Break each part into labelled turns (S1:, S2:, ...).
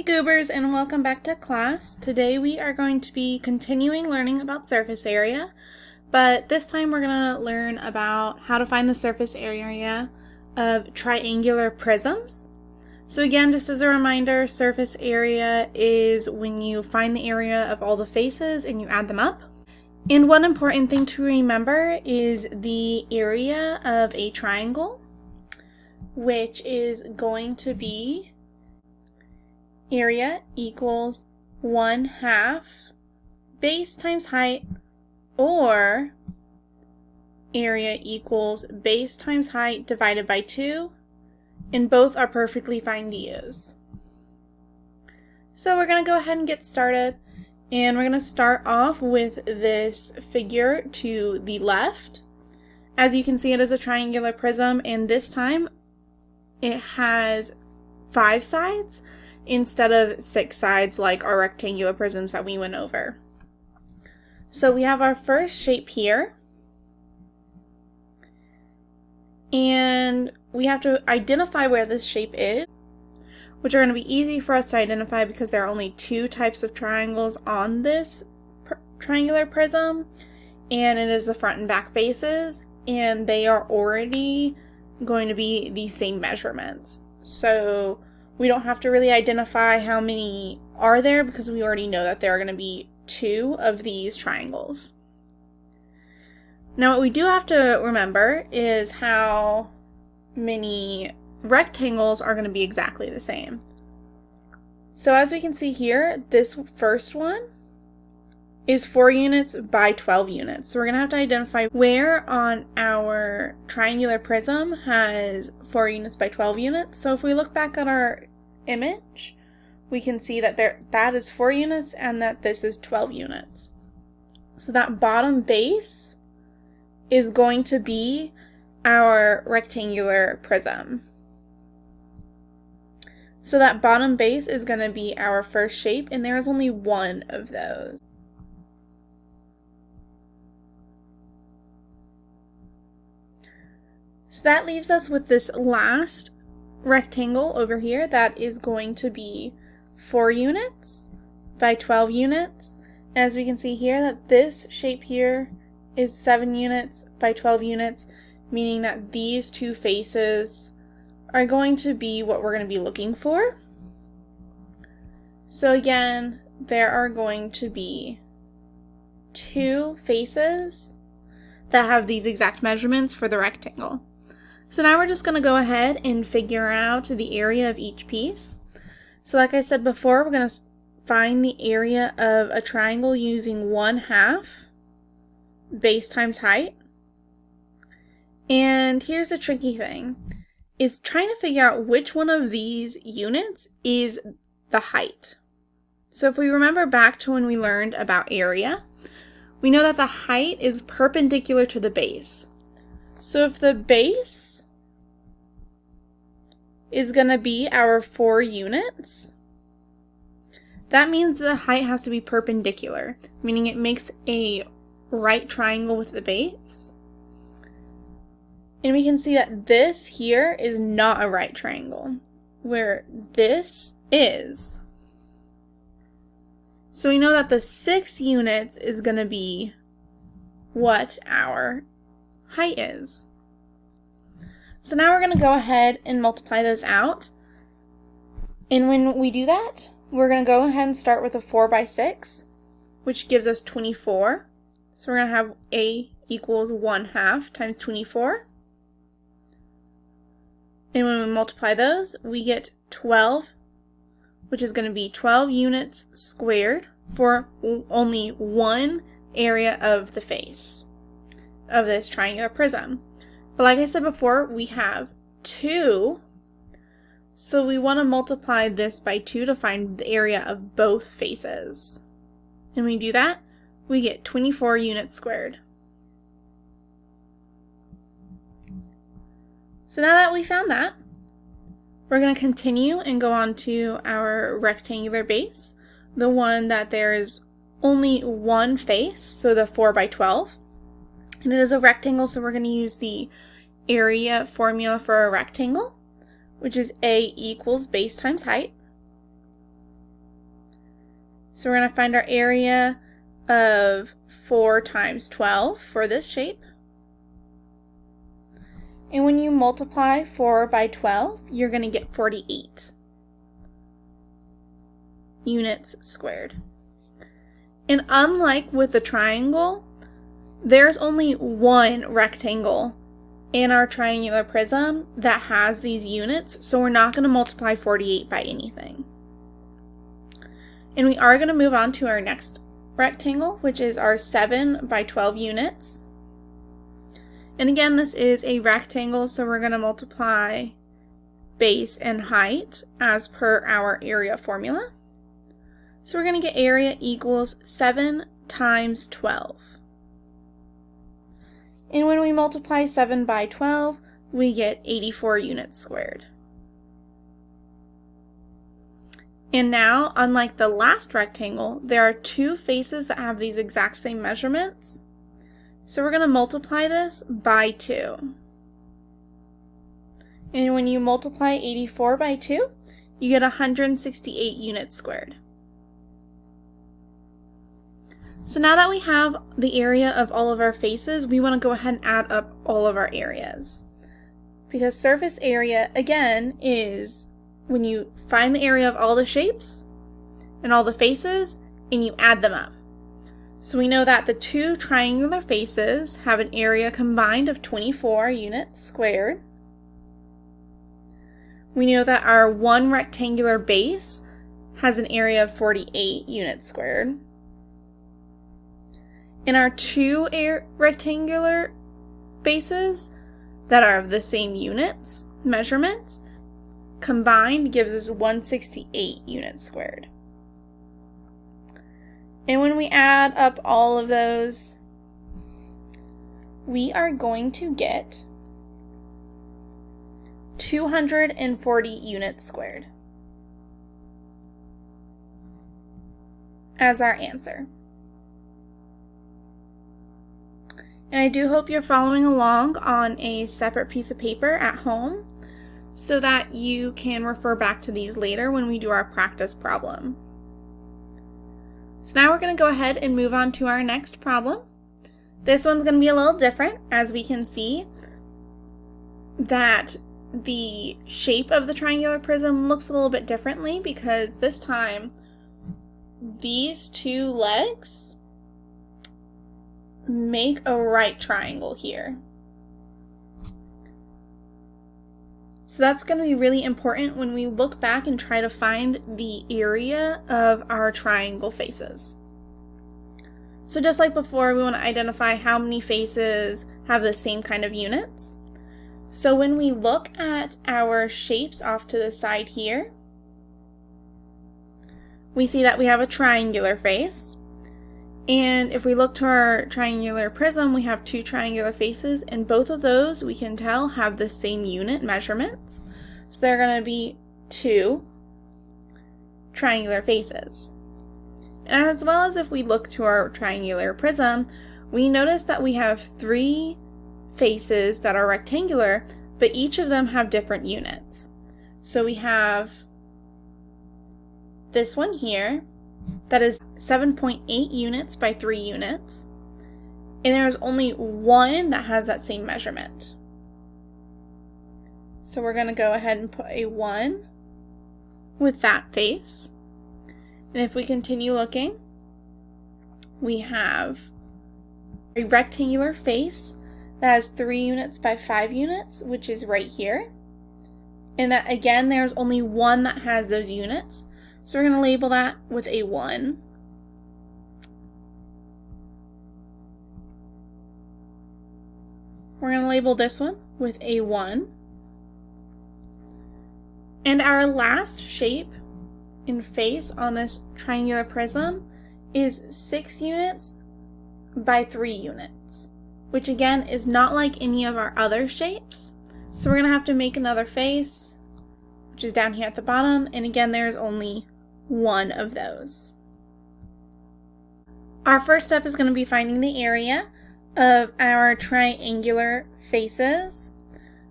S1: Hey Goobers, and welcome back to class. Today we are going to be continuing learning about surface area, but this time we're going to learn about how to find the surface area of triangular prisms. So again, just as a reminder, surface area is when you find the area of all the faces and you add them up. And one important thing to remember is the area of a triangle, which is going to be area equals 1/2 base times height, or area equals base times height divided by 2, and both are perfectly fine to use. So we're going to go ahead and get started, and we're going to start off with this figure to the left. As you can see, it is a triangular prism, and this time it has 5 sides instead of 6 sides like our rectangular prisms that we went over. So we have our first shape here, and we have to identify where this shape is, which are going to be easy for us to identify because there are only 2 types of triangles on this triangular prism, and it is the front and back faces, and they are already going to be the same measurements. So we don't have to really identify how many are there because we already know that there are going to be 2 of these triangles. Now what we do have to remember is how many rectangles are going to be exactly the same. So as we can see here, this first one is 4 units by 12 units. So we're going to have to identify where on our triangular prism has 4 units by 12 units. So if we look back at our image, we can see that that is 4 units and that this is 12 units. So that bottom base is going to be our rectangular prism. So that bottom base is going to be our first shape, and there is only 1 of those. So that leaves us with this last rectangle over here that is going to be 4 units by 12 units. As we can see here, that this shape here is 7 units by 12 units, meaning that these 2 faces are going to be what we're going to be looking for. So again, there are going to be 2 faces that have these exact measurements for the rectangle. So now we're just going to go ahead and figure out the area of each piece. So like I said before, we're going to find the area of a triangle using 1/2 base times height. And here's the tricky thing, is trying to figure out which one of these units is the height. So if we remember back to when we learned about area, we know that the height is perpendicular to the base. So if the base is going to be our 4 units, that means the height has to be perpendicular, meaning it makes a right triangle with the base. And we can see that this here is not a right triangle, where this is. So we know that the 6 units is going to be what our height is. So now we're going to go ahead and multiply those out. And when we do that, we're going to go ahead and start with a 4 by 6, which gives us 24. So we're going to have A equals 1/2 times 24. And when we multiply those, we get 12, which is going to be 12 units squared for only 1 area of the face of this triangular prism. But like I said before, we have 2, so we want to multiply this by 2 to find the area of both faces. And when we do that, we get 24 units squared. So now that we found that, we're going to continue and go on to our rectangular base, the one that there is only 1 face, so the 4 by 12. And it is a rectangle, so we're going to use the area formula for a rectangle, which is A equals base times height. So we're going to find our area of 4 times 12 for this shape. And when you multiply 4 by 12, you're going to get 48 units squared. And unlike with the triangle, there's only one rectangle in our triangular prism that has these units, so we're not going to multiply 48 by anything. And we are going to move on to our next rectangle, which is our 7 by 12 units. And again, this is a rectangle, so we're going to multiply base and height as per our area formula. So we're going to get area equals 7 times 12. And when we multiply 7 by 12, we get 84 units squared. And now, unlike the last rectangle, there are 2 faces that have these exact same measurements. So we're going to multiply this by 2. And when you multiply 84 by 2, you get 168 units squared. So now that we have the area of all of our faces, we want to go ahead and add up all of our areas. Because surface area, again, is when you find the area of all the shapes and all the faces, and you add them up. So we know that the 2 triangular faces have an area combined of 24 units squared. We know that our 1 rectangular base has an area of 48 units squared. And our 2 rectangular bases that are of the same units, measurements, combined gives us 168 units squared. And when we add up all of those, we are going to get 240 units squared as our answer. And I do hope you're following along on a separate piece of paper at home so that you can refer back to these later when we do our practice problem. So now we're going to go ahead and move on to our next problem. This one's going to be a little different, as we can see that the shape of the triangular prism looks a little bit differently, because this time these 2 legs make a right triangle here. So that's going to be really important when we look back and try to find the area of our triangle faces. So just like before, we want to identify how many faces have the same kind of units. So when we look at our shapes off to the side here, we see that we have a triangular face. And if we look to our triangular prism, we have 2 triangular faces, and both of those, we can tell, have the same unit measurements. So they're going to be 2 triangular faces. And as well as if we look to our triangular prism, we notice that we have 3 faces that are rectangular, but each of them have different units. So we have this one here that is 7.8 units by 3 units, and there's only one that has that same measurement. So we're going to go ahead and put a 1 with that face. And if we continue looking, we have a rectangular face that has 3 units by 5 units, which is right here. And that, again, there's only one that has those units. So we're going to label that with a 1. We're going to label this one with a 1. And our last shape in face on this triangular prism is 6 units by 3 units, which again is not like any of our other shapes. So we're going to have to make another face, which is down here at the bottom, and again there's only one of those. Our first step is going to be finding the area of our triangular faces.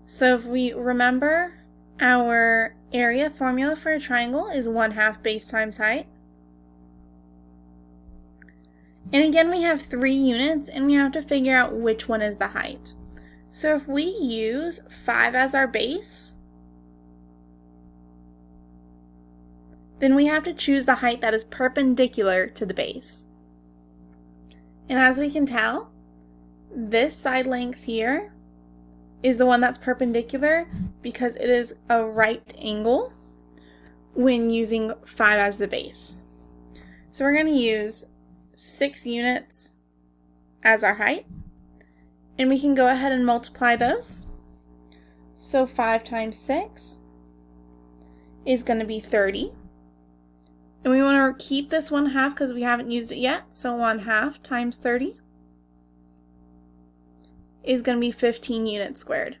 S1: So if we remember, our area formula for a triangle is 1/2 base times height. And again, we have 3 units, and we have to figure out which one is the height. So if we use 5 as our base, then we have to choose the height that is perpendicular to the base. And as we can tell, this side length here is the one that's perpendicular because it is a right angle when using 5 as the base. So we're going to use 6 units as our height, and we can go ahead and multiply those. So 5 times 6 is going to be 30. And we want to keep this 1/2 because we haven't used it yet. So 1/2 times 30 is going to be 15 units squared.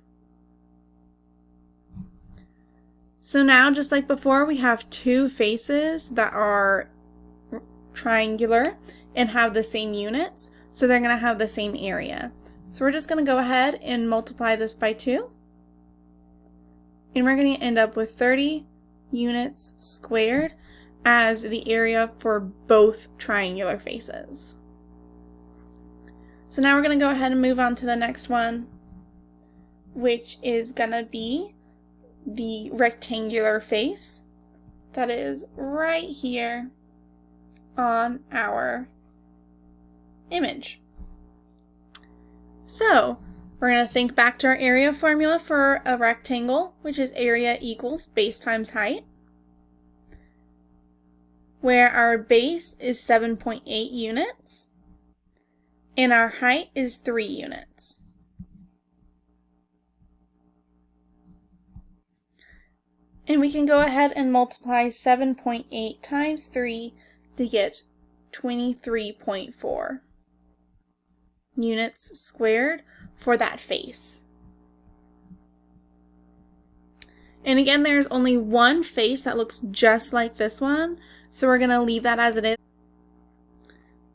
S1: So now, just like before, we have 2 faces that are triangular and have the same units. So they're going to have the same area. So we're just going to go ahead and multiply this by 2. And we're going to end up with 30 units squared as the area for both triangular faces. So now we're going to go ahead and move on to the next one, which is going to be the rectangular face that is right here on our image. So we're going to think back to our area formula for a rectangle, which is area equals base times height, where our base is 7.8 units and our height is 3 units. And we can go ahead and multiply 7.8 times 3 to get 23.4 units squared for that face. And again, there's only one face that looks just like this one, so we're going to leave that as it is.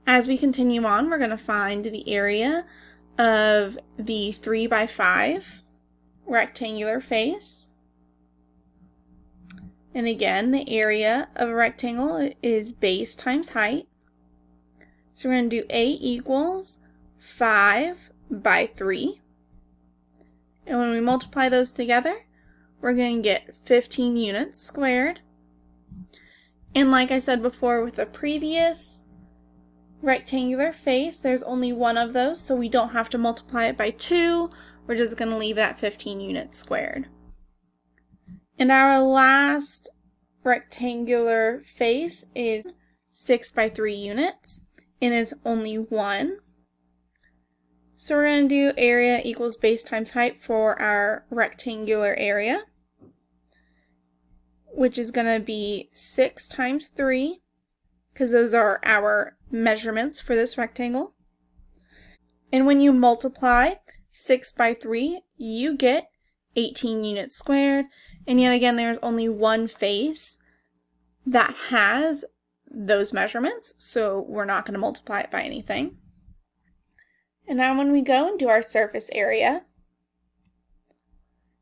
S1: As we continue on, we're going to find the area of the 3 by 5 rectangular face. And again, the area of a rectangle is base times height. So we're going to do A equals 5 by 3. And when we multiply those together, we're going to get 15 units squared. And like I said before with the previous rectangular face, there's only one of those, so we don't have to multiply it by 2. We're just going to leave it at 15 units squared. And our last rectangular face is 6 by 3 units and is only 1. So we're going to do area equals base times height for our rectangular area, which is going to be 6 times 3, because those are our measurements for this rectangle. And when you multiply 6 by 3, you get 18 units squared. And yet again, there's only one face that has those measurements, so we're not going to multiply it by anything. And now when we go and do our surface area,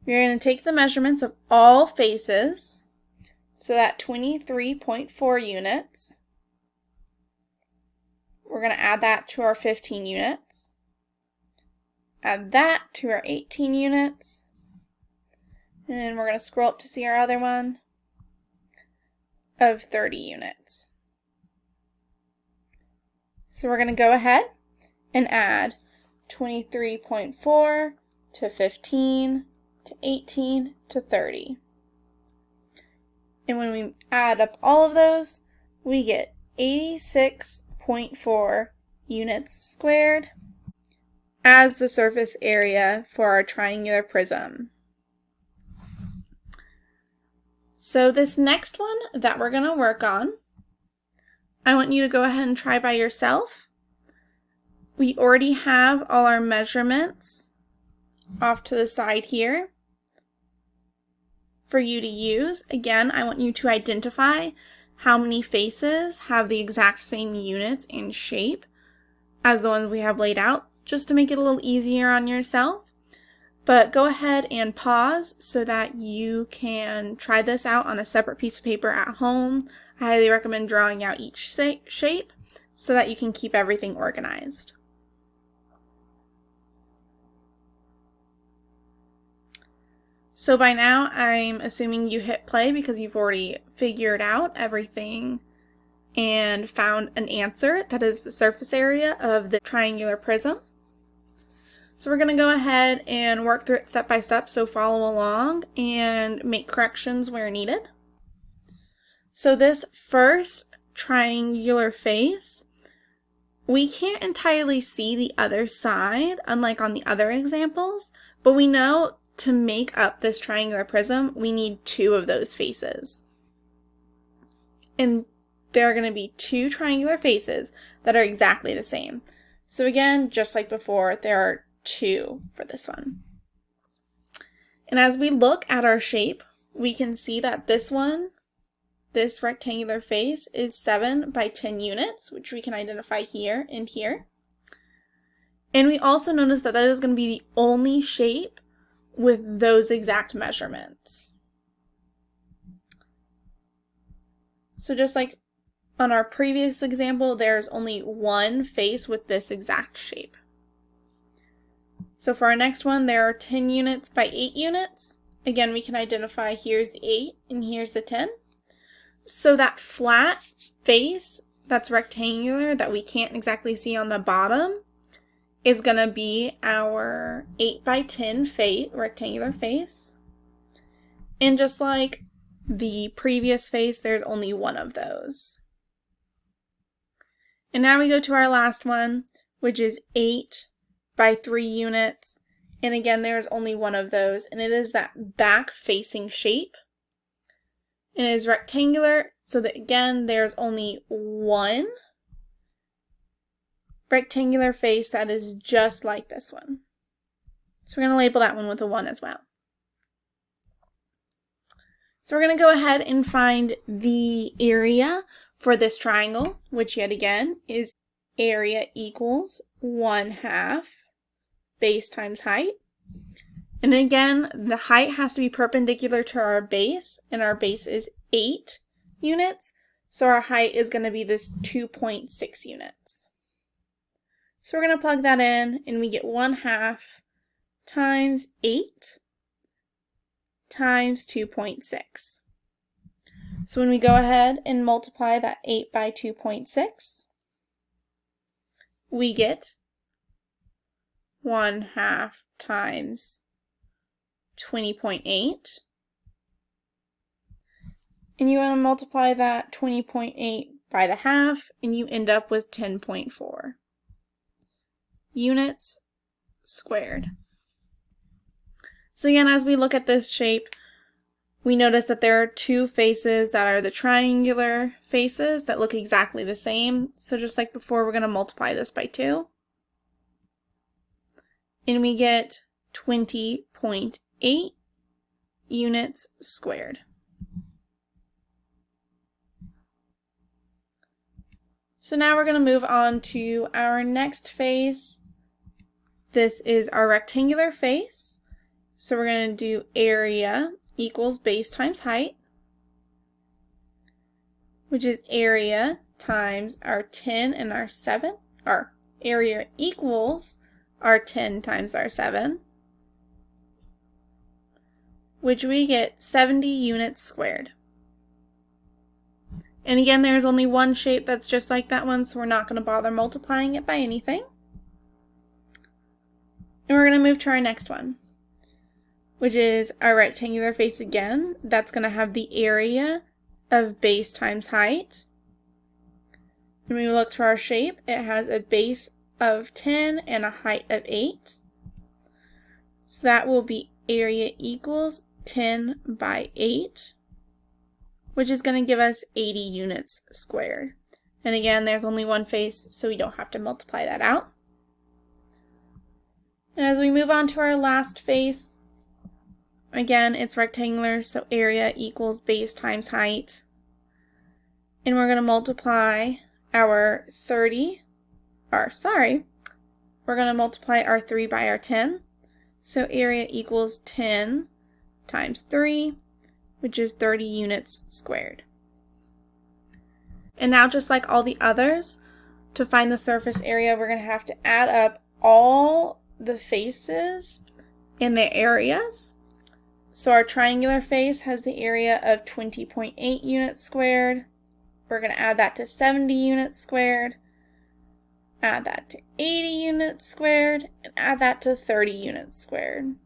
S1: we're going to take the measurements of all faces, so that 23.4 units. We're going to add that to our 15 units, add that to our 18 units, and we're going to scroll up to see our other one of 30 units. So we're going to go ahead and add 23.4 to 15 to 18 to 30. And when we add up all of those, we get 86.4 units squared as the surface area for our triangular prism. So this next one that we're going to work on, I want you to go ahead and try by yourself. We already have all our measurements off to the side here for you to use. Again, I want you to identify how many faces have the exact same units and shape as the ones we have laid out, just to make it a little easier on yourself. But go ahead and pause so that you can try this out on a separate piece of paper at home. I highly recommend drawing out each shape so that you can keep everything organized. So by now, I'm assuming you hit play because you've already figured out everything and found an answer that is the surface area of the triangular prism. So we're going to go ahead and work through it step by step, so follow along and make corrections where needed. So this first triangular face, we can't entirely see the other side, unlike on the other examples, but we know to make up this triangular prism, we need two of those faces. And there are going to be two triangular faces that are exactly the same. So again, just like before, there are two for this one. And as we look at our shape, we can see that this one, this rectangular face, is 7 by 10 units, which we can identify here and here. And we also notice that that is going to be the only shape with those exact measurements. So just like on our previous example, there's only one face with this exact shape. So for our next one, there are 10 units by 8 units. Again, we can identify here's the 8 and here's the 10. So that flat face that's rectangular that we can't exactly see on the bottom is going to be our 8 by 10 rectangular face. And just like the previous face, there's only one of those. And now we go to our last one, which is 8 by 3 units. And again, there's only one of those, and it is that back-facing shape. And it is rectangular, so that again, there's only one rectangular face that is just like this one. So we're going to label that one with a 1 as well. So we're going to go ahead and find the area for this triangle, which yet again is area equals 1/2 base times height. And again, the height has to be perpendicular to our base, and our base is 8 units, so our height is going to be this 2.6 units. So we're going to plug that in, and we get 1/2 times 8 times 2.6. So when we go ahead and multiply that 8 by 2.6, we get 1/2 times 20.8. And you want to multiply that 20.8 by the half, and you end up with 10.4 units squared. So again, as we look at this shape, we notice that there are two faces that are the triangular faces that look exactly the same. So just like before, we're going to multiply this by 2. And we get 20.8 units squared. So now we're going to move on to our next face. This is our rectangular face. So we're going to do area equals base times height, which is area times our 10 and our 7. Our area equals our 10 times our 7, which we get 70 units squared. And again, there's only one shape that's just like that one, so we're not going to bother multiplying it by anything. And we're going to move to our next one, which is our rectangular face again. That's going to have the area of base times height. And when we look to our shape, it has a base of 10 and a height of 8. So that will be area equals 10 by 8, which is going to give us 80 units squared. And again, there's only one face, so we don't have to multiply that out. And as we move on to our last face, again, it's rectangular, so area equals base times height. And we're going to multiply our we're going to multiply our 3 by our 10. So area equals 10 times 3, which is 30 units squared. And now, just like all the others, to find the surface area, we're going to have to add up all the faces in the areas. So our triangular face has the area of 20.8 units squared. We're going to add that to 70 units squared, add that to 80 units squared, and add that to 30 units squared.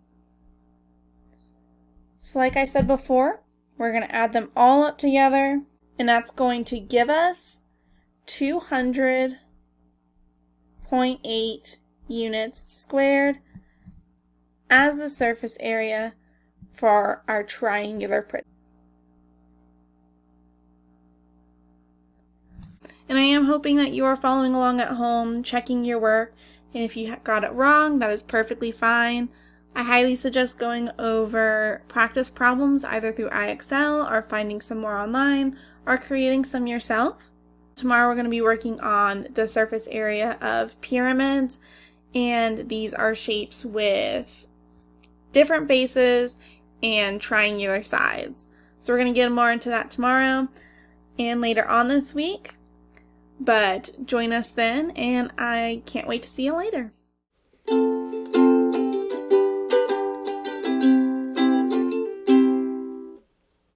S1: So like I said before, we're going to add them all up together, and that's going to give us 200.8 units squared as the surface area for our triangular prism. And I am hoping that you are following along at home, checking your work, and if you got it wrong, that is perfectly fine. I highly suggest going over practice problems either through IXL or finding some more online or creating some yourself. Tomorrow we're going to be working on the surface area of pyramids, and these are shapes with different bases and triangular sides. So we're going to get more into that tomorrow and later on this week. But join us then, and I can't wait to see you later.